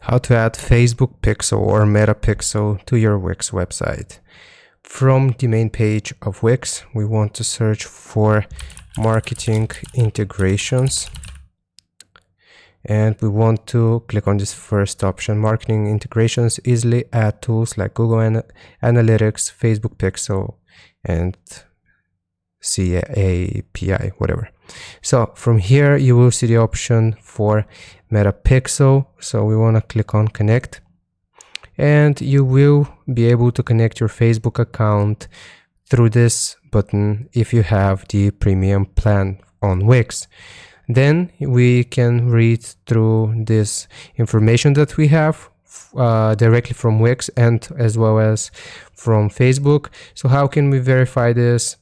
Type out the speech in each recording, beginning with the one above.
How to add Facebook Pixel or Meta Pixel to your Wix website. From the main page of Wix, we want to search for marketing integrations. And we want to click on this first option, marketing integrations, easily add tools like Google Analytics, Facebook Pixel, and CAPI, whatever. So from here, you will see the option for Meta Pixel. So we want to click on connect, and you will be able to connect your Facebook account through this button if you have the premium plan on Wix. Then we can read through this information that we have directly from Wix and as well as from Facebook. So how can we verify this?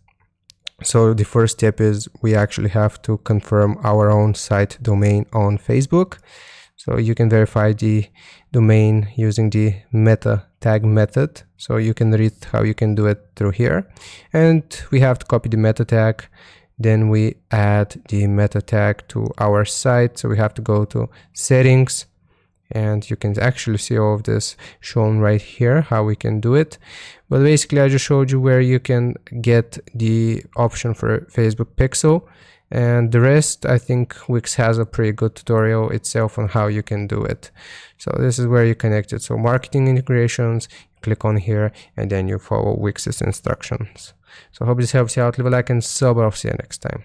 So the first step is we actually have to confirm our own site domain on Facebook. So you can verify the domain using the meta tag method. So you can read how you can do it through here. And we have to copy the meta tag. Then we add the meta tag to our site. So we have to go to settings, and you can actually see all of this shown right here, how we can do it. But basically I just showed you where you can get the option for Facebook Pixel, and the rest, I think Wix has a pretty good tutorial itself on how you can do it. So this is where you connect it. So marketing integrations, click on here, and then you follow Wix's instructions. So I hope this helps you out. Leave a like and sub. I'll see you next time.